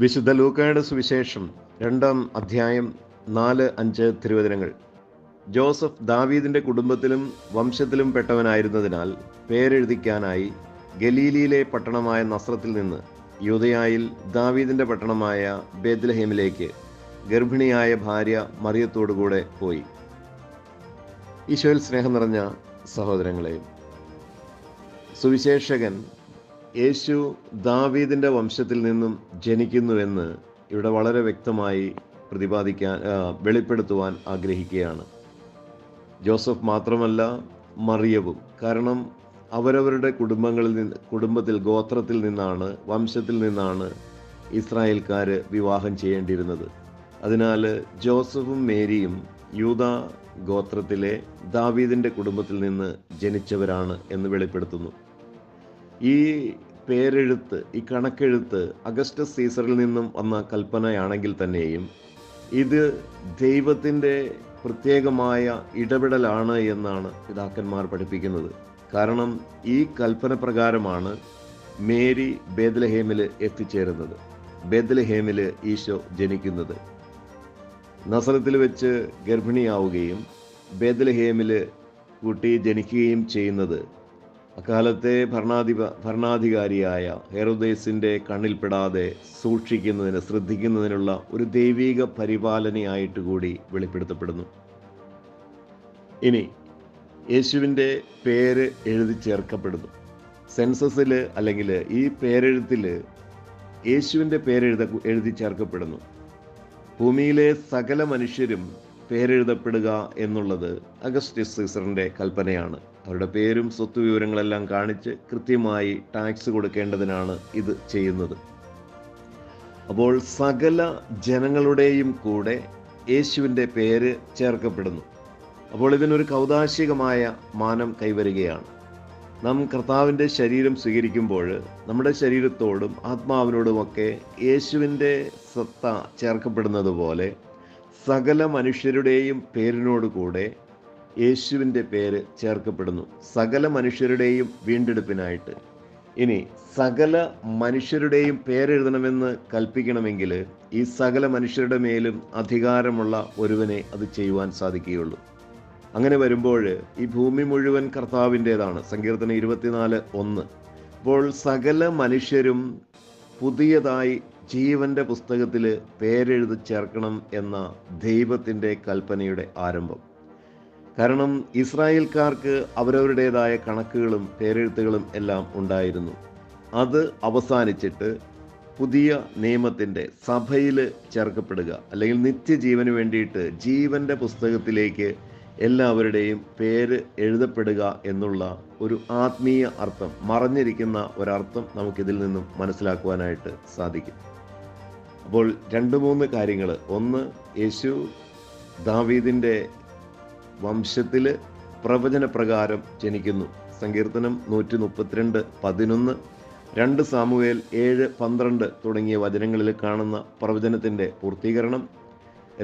വിശുദ്ധ ലൂക്കായുടെ സുവിശേഷം 2-ാം അധ്യായം 4-5 തിരുവചനങ്ങൾ. ജോസഫ് ദാവീദിന്റെ കുടുംബത്തിലും വംശത്തിലും പെട്ടവനായിരുന്നതിനാൽ പേരെഴുതിക്കാനായി ഗലീലിയിലെ പട്ടണമായ നസ്രത്തിൽ നിന്ന് യൂദയായിൽ ദാവീദിന്റെ പട്ടണമായ ബേത്ലഹേമിലേക്ക് ഗർഭിണിയായ ഭാര്യ മറിയത്തോടുകൂടെ പോയി. ഈശോയിൽ സ്നേഹം നിറഞ്ഞ സഹോദരങ്ങളെ, സുവിശേഷകൻ യേശു ദാവീദിന്റെ വംശത്തിൽ നിന്നും ജനിക്കുന്നുവെന്ന് ഇവിടെ വളരെ വ്യക്തമായി വെളിപ്പെടുത്തുവാൻ ആഗ്രഹിക്കുകയാണ്. ജോസഫ് മാത്രമല്ല, മറിയവും. കാരണം അവരവരുടെ കുടുംബത്തിൽ ഗോത്രത്തിൽ നിന്നാണ്, വംശത്തിൽ നിന്നാണ് ഇസ്രായേൽക്കാർ വിവാഹം ചെയ്യേണ്ടിയിരുന്നത്. അതിനാൽ ജോസഫും മേരിയും യൂദാ ഗോത്രത്തിലെ ദാവീദിന്റെ കുടുംബത്തിൽ നിന്ന് ജനിച്ചവരാണ് എന്ന് വെളിപ്പെടുത്തുന്നു. ഈ പേരെഴുത്ത്, ഈ കണക്കെഴുത്ത് അഗസ്റ്റസ് സീസറിൽ നിന്നും വന്ന കൽപ്പനയാണെങ്കിൽ തന്നെയും ഇത് ദൈവത്തിൻ്റെ പ്രത്യേകമായ ഇടപെടലാണ് എന്നാണ് പിതാക്കന്മാർ പഠിപ്പിക്കുന്നത്. കാരണം ഈ കൽപ്പന പ്രകാരമാണ് മേരി ബേത്ലഹേമിൽ എത്തിച്ചേരുന്നത്, ബേത്ലഹേമിൽ ഈശോ ജനിക്കുന്നത്. നസറത്തിൽ വെച്ച് ഗർഭിണിയാവുകയും ബേത്ലഹേമിൽ കുട്ടി ജനിക്കുകയും ചെയ്യുന്നത് അക്കാലത്തെ ഭരണാധികാരിയായ ഹെരോദേസിൻ്റെ കണ്ണിൽപ്പെടാതെ ശ്രദ്ധിക്കുന്നതിനുള്ള ഒരു ദൈവിക പരിപാലനയായിട്ട് കൂടി വെളിപ്പെടുത്തപ്പെടുന്നു. ഇനി യേശുവിൻ്റെ പേര് എഴുതി ചേർക്കപ്പെടുന്നു. സെൻസസിൽ അല്ലെങ്കിൽ ഈ പേരെഴുത്തിൽ യേശുവിൻ്റെ എഴുതി ചേർക്കപ്പെടുന്നു. ഭൂമിയിലെ സകല മനുഷ്യരും പേരെഴുതപ്പെടുക എന്നുള്ളത് അഗസ്റ്റസ് സീസറിൻ്റെ കൽപ്പനയാണ്. അവരുടെ പേരും സ്വത്ത് വിവരങ്ങളെല്ലാം കാണിച്ച് കൃത്യമായി ടാക്സ് കൊടുക്കേണ്ടതിനാണ് ഇത് ചെയ്യുന്നത്. അപ്പോൾ സകല ജനങ്ങളുടെയും കൂടെ യേശുവിൻ്റെ പേര് ചേർക്കപ്പെടുന്നു. അപ്പോൾ ഇതിനൊരു കൗതാശികമായ മാനം കൈവരികയാണ്. നാം കർത്താവിൻ്റെ ശരീരം സ്വീകരിക്കുമ്പോൾ നമ്മുടെ ശരീരത്തോടും ആത്മാവിനോടുമൊക്കെ യേശുവിൻ്റെ സത്ത ചേർക്കപ്പെടുന്നത് പോലെ സകല മനുഷ്യരുടെയും പേരിനോടുകൂടെ യേശുവിൻ്റെ പേര് ചേർക്കപ്പെടുന്നു, സകല മനുഷ്യരുടെയും വീണ്ടെടുപ്പിനായിട്ട്. ഇനി സകല മനുഷ്യരുടെയും പേരെഴുതണമെന്ന് കൽപ്പിക്കണമെങ്കിൽ ഈ സകല മനുഷ്യരുടെ മേലും അധികാരമുള്ള ഒരുവനെ അത് ചെയ്യുവാൻ സാധിക്കുകയുള്ളൂ. അങ്ങനെ വരുമ്പോൾ ഈ ഭൂമി മുഴുവൻ കർത്താവിൻ്റേതാണ്. സങ്കീർത്തനം 24:1. അപ്പോൾ സകല മനുഷ്യരും പുതിയതായി ജീവന്റെ പുസ്തകത്തിൽ പേരെഴുതി ചേർക്കണം എന്ന ദൈവത്തിൻ്റെ കൽപ്പനയുടെ ആരംഭം. കാരണം ഇസ്രായേൽക്കാർക്ക് അവരവരുടേതായ കണക്കുകളും പേരെഴുത്തുകളും എല്ലാം ഉണ്ടായിരുന്നു. അത് അവസാനിച്ചിട്ട് പുതിയ നിയമത്തിൻ്റെ സഭയിൽ ചേർക്കപ്പെടുക, അല്ലെങ്കിൽ നിത്യജീവന് വേണ്ടിയിട്ട് ജീവന്റെ പുസ്തകത്തിലേക്ക് എല്ലാവരുടെയും പേര് എഴുതപ്പെടുക എന്നുള്ള ഒരു ആത്മീയ അർത്ഥം, മറഞ്ഞിരിക്കുന്ന ഒരർത്ഥം നമുക്കിതിൽ നിന്നും മനസ്സിലാക്കുവാനായിട്ട് സാധിക്കും. അപ്പോൾ 2-3 കാര്യങ്ങൾ. ഒന്ന്, യേശു ദാവീദിൻ്റെ വംശത്തിൽ പ്രവചനപ്രകാരം ജനിക്കുന്നു. സങ്കീർത്തനം 132:11, 2 സാമുവേൽ 7:12 തുടങ്ങിയ വചനങ്ങളിൽ കാണുന്ന പ്രവചനത്തിൻ്റെ പൂർത്തീകരണം.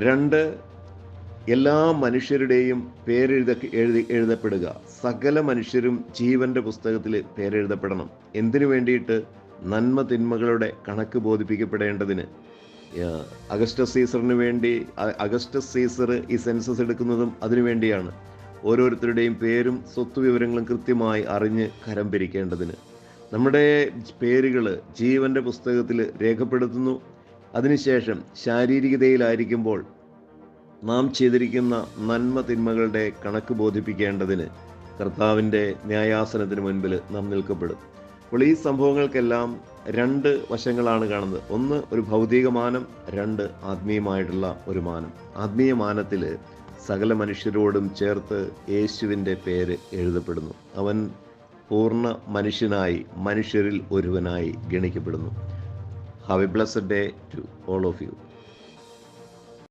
2, എല്ലാ മനുഷ്യരുടെയും എഴുതപ്പെടുക. സകല മനുഷ്യരും ജീവന്റെ പുസ്തകത്തിൽ പേരെഴുതപ്പെടണം. എന്തിനു വേണ്ടിയിട്ട്? നന്മ തിന്മകളുടെ കണക്ക് ബോധിപ്പിക്കപ്പെടേണ്ടതിന്. അഗസ്റ്റസ് സീസർ ഈ സെൻസസ് എടുക്കുന്നതും അതിനു വേണ്ടിയാണ്. ഓരോരുത്തരുടെയും പേരും സ്വത്ത് വിവരങ്ങളും കൃത്യമായി അറിഞ്ഞ് കരം പിരിക്കേണ്ടതിന്. നമ്മുടെ പേരുകൾ ജീവന്റെ പുസ്തകത്തിൽ രേഖപ്പെടുത്തുന്നു. അതിനുശേഷം ശാരീരികതയിലായിരിക്കുമ്പോൾ നാം ചെയ്തിരിക്കുന്ന നന്മ തിന്മകളുടെ കണക്ക് ബോധിപ്പിക്കേണ്ടതിന് കർത്താവിൻ്റെ ന്യായാസനത്തിന് മുൻപിൽ നാം നിൽക്കപ്പെടും. അപ്പോൾ ഈ സംഭവങ്ങൾക്കെല്ലാം 2 വശങ്ങളാണ് കാണുന്നത്. ഒന്ന്, ഒരു ഭൗതിക മാനം. 2, ആത്മീയമായിട്ടുള്ള ഒരു മാനം. ആത്മീയ മാനത്തിൽ സകല മനുഷ്യരോടും ചേർത്ത് യേശുവിൻ്റെ പേര് എഴുതപ്പെടുന്നു. അവൻ പൂർണ്ണ മനുഷ്യനായി, മനുഷ്യരിൽ ഒരുവനായി ഗണിക്കപ്പെടുന്നു. Have a blessed day to all of U.